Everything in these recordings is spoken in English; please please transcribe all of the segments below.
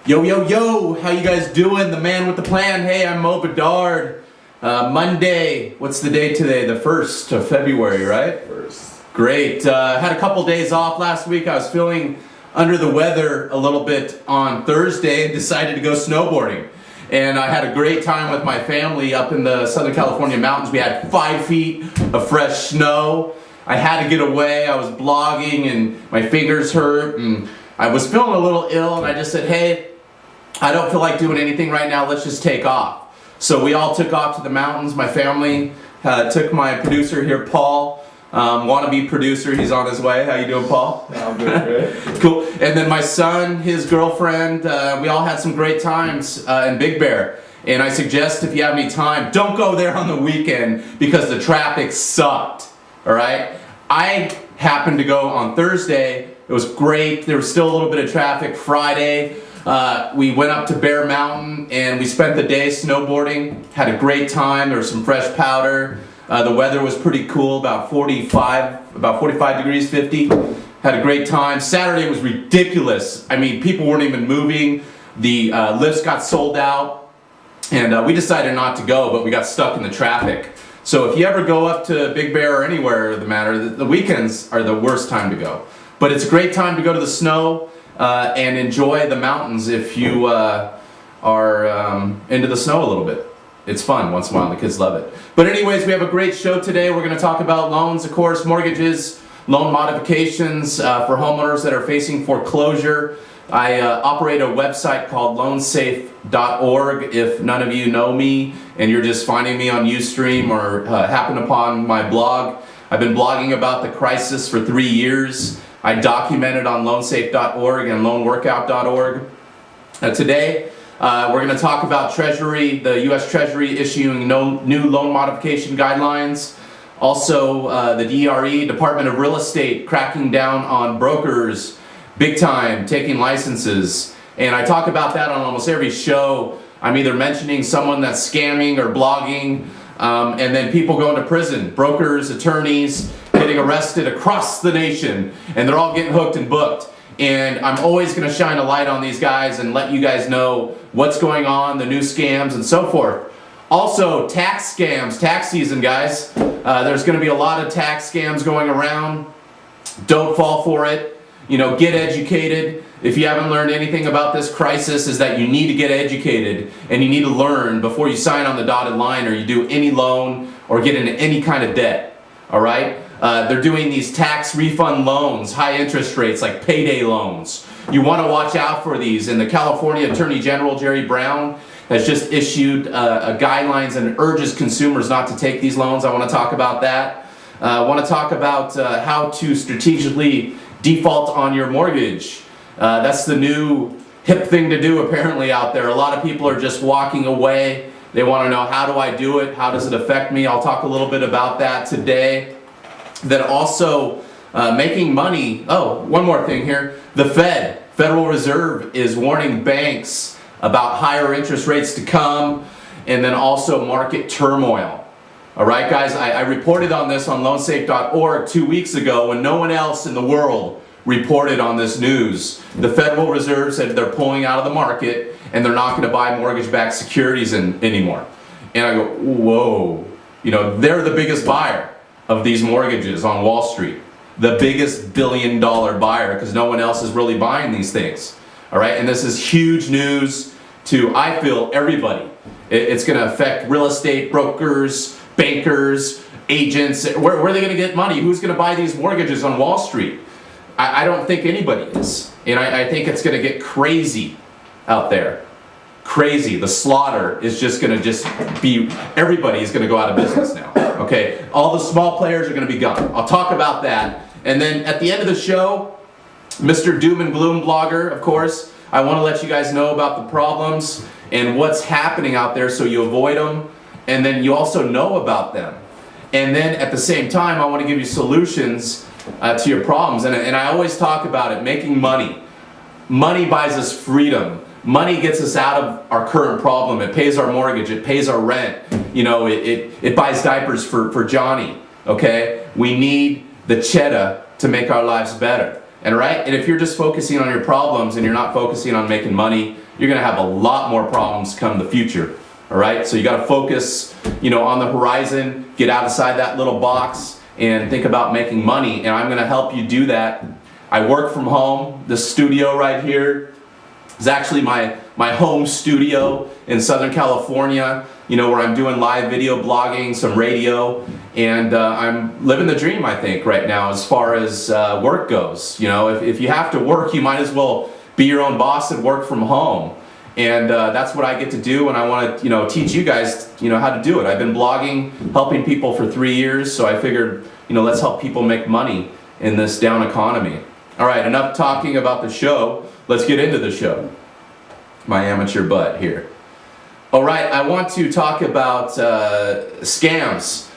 Yo, yo, yo, how you guys doing? The man with the plan. Hey, I'm Moe Bedard. Monday, what's the date today? The 1st of February, right? 1st. Great. Had a couple days off last week. I was feeling under the weather a little bit on Thursday and decided to go snowboarding. And I had a great time with my family up in the Southern California mountains. We had 5 feet of fresh snow. I had to get away. I was blogging and my fingers hurt and I was feeling a little ill, and I just said, hey, I don't feel like doing anything right now, let's just take off. So we all took off to the mountains. My family took my producer here, Paul, wannabe producer, he's on his way. How you doing, Paul? I'm doing great. Cool. And then my son, his girlfriend, we all had some great times in Big Bear. And I suggest if you have any time, don't go there on the weekend because the traffic sucked, all right? I happened to go on Thursday. It was great. There was still a little bit of traffic. Friday, we went up to Bear Mountain and we spent the day snowboarding. Had a great time. There was some fresh powder. The weather was pretty cool, about 45 degrees, 50. Had a great time. Saturday was ridiculous. I mean, people weren't even moving. The lifts got sold out. And we decided not to go, but we got stuck in the traffic. So if you ever go up to Big Bear or anywhere the matter, the weekends are the worst time to go. But it's a great time to go to the snow and enjoy the mountains if you are into the snow a little bit. It's fun once in a while, the kids love it. But anyways, we have a great show today. We're going to talk about loans, of course, mortgages, loan modifications for homeowners that are facing foreclosure. I operate a website called loansafe.org. If none of you know me and you're just finding me on Ustream or happen upon my blog, I've been blogging about the crisis for 3 years. I documented on loansafe.org and loanworkout.org. Today, we're going to talk about Treasury, the U.S. Treasury issuing new loan modification guidelines. Also, the DRE, Department of Real Estate, cracking down on brokers, big time, taking licenses. And I talk about that on almost every show. I'm either mentioning someone that's scamming or blogging, and then people going to prison, brokers, attorneys, getting arrested across the nation, and they're all getting hooked and booked. And I'm always going to shine a light on these guys and let you guys know what's going on, the new scams and so forth. Also, tax scams, tax season, guys. There's going to be a lot of tax scams going around. Don't fall for it. You know, get educated. If you haven't learned anything about this crisis, is that you need to get educated and you need to learn before you sign on the dotted line or you do any loan or get into any kind of debt. All right? They're doing these tax refund loans, high interest rates like payday loans. You want to watch out for these. And the California Attorney General, Jerry Brown, has just issued guidelines and urges consumers not to take these loans. I want to talk about that. I want to talk about how to strategically default on your mortgage. That's the new hip thing to do apparently out there. A lot of people are just walking away. They want to know, how do I do it? How does it affect me? I'll talk a little bit about that today. Then also making money. Oh, one more thing here. The Federal Reserve, is warning banks about higher interest rates to come, and then also market turmoil. All right, guys, I reported on this on loansafe.org 2 weeks ago when no one else in the world reported on this news. The Federal Reserve said they're pulling out of the market and they're not going to buy mortgage-backed securities anymore. And I go, whoa. You know, they're the biggest buyer of these mortgages on Wall Street. The biggest billion-dollar buyer, because no one else is really buying these things. All right, and this is huge news to, I feel, everybody. It's going to affect real estate brokers, bankers, agents. Where are they going to get money? Who's going to buy these mortgages on Wall Street? I don't think anybody is. And I think it's going to get crazy out there. Crazy. The slaughter is just going to be, everybody is going to go out of business now. Okay? All the small players are going to be gone. I'll talk about that. And then at the end of the show, Mr. Doom and Gloom blogger, of course, I want to let you guys know about the problems and what's happening out there so you avoid them. And then you also know about them. And then at the same time, I want to give you solutions to your problems. And I always talk about it, making money. Money buys us freedom. Money gets us out of our current problem. It pays our mortgage. It pays our rent. You know, it buys diapers for Johnny. Okay? We need the cheddar to make our lives better. And if you're just focusing on your problems and you're not focusing on making money, you're going to have a lot more problems come the future. All right, so you got to focus, on the horizon, get outside that little box, and think about making money. And I'm going to help you do that. I work from home. The studio right here is actually my home studio in Southern California. Where I'm doing live video blogging, some radio, and I'm living the dream, I think, right now as far as work goes. If you have to work, you might as well be your own boss and work from home. And that's what I get to do, and I want to, teach you guys, how to do it. I've been blogging, helping people for 3 years, so I figured, let's help people make money in this down economy. All right, enough talking about the show. Let's get into the show. My amateur butt here. All right, I want to talk about scams.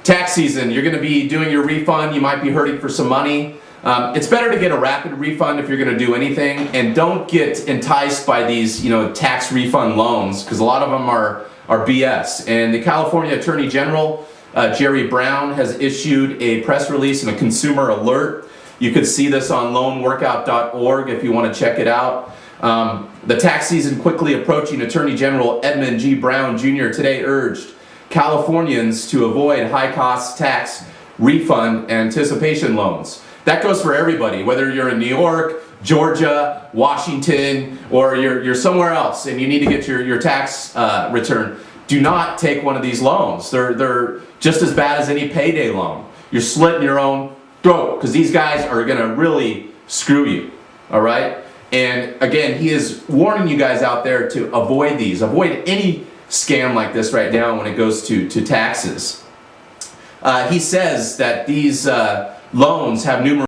Tax season, you're going to be doing your refund. You might be hurting for some money. It's better to get a rapid refund if you're going to do anything, and don't get enticed by these, tax refund loans, because a lot of them are BS. And the California Attorney General, Jerry Brown, has issued a press release and a consumer alert. You could see this on loanworkout.org if you want to check it out. The tax season quickly approaching, Attorney General Edmund G. Brown Jr. today urged Californians to avoid high-cost tax refund anticipation loans. That goes for everybody, whether you're in New York, Georgia, Washington, or you're somewhere else and you need to get your tax return. Do not take one of these loans. They're just as bad as any payday loan. You're slitting your own throat because these guys are going to really screw you, all right? And again, he is warning you guys out there to avoid these. Avoid any scam like this right now when it goes to taxes. He says that these loans have numerous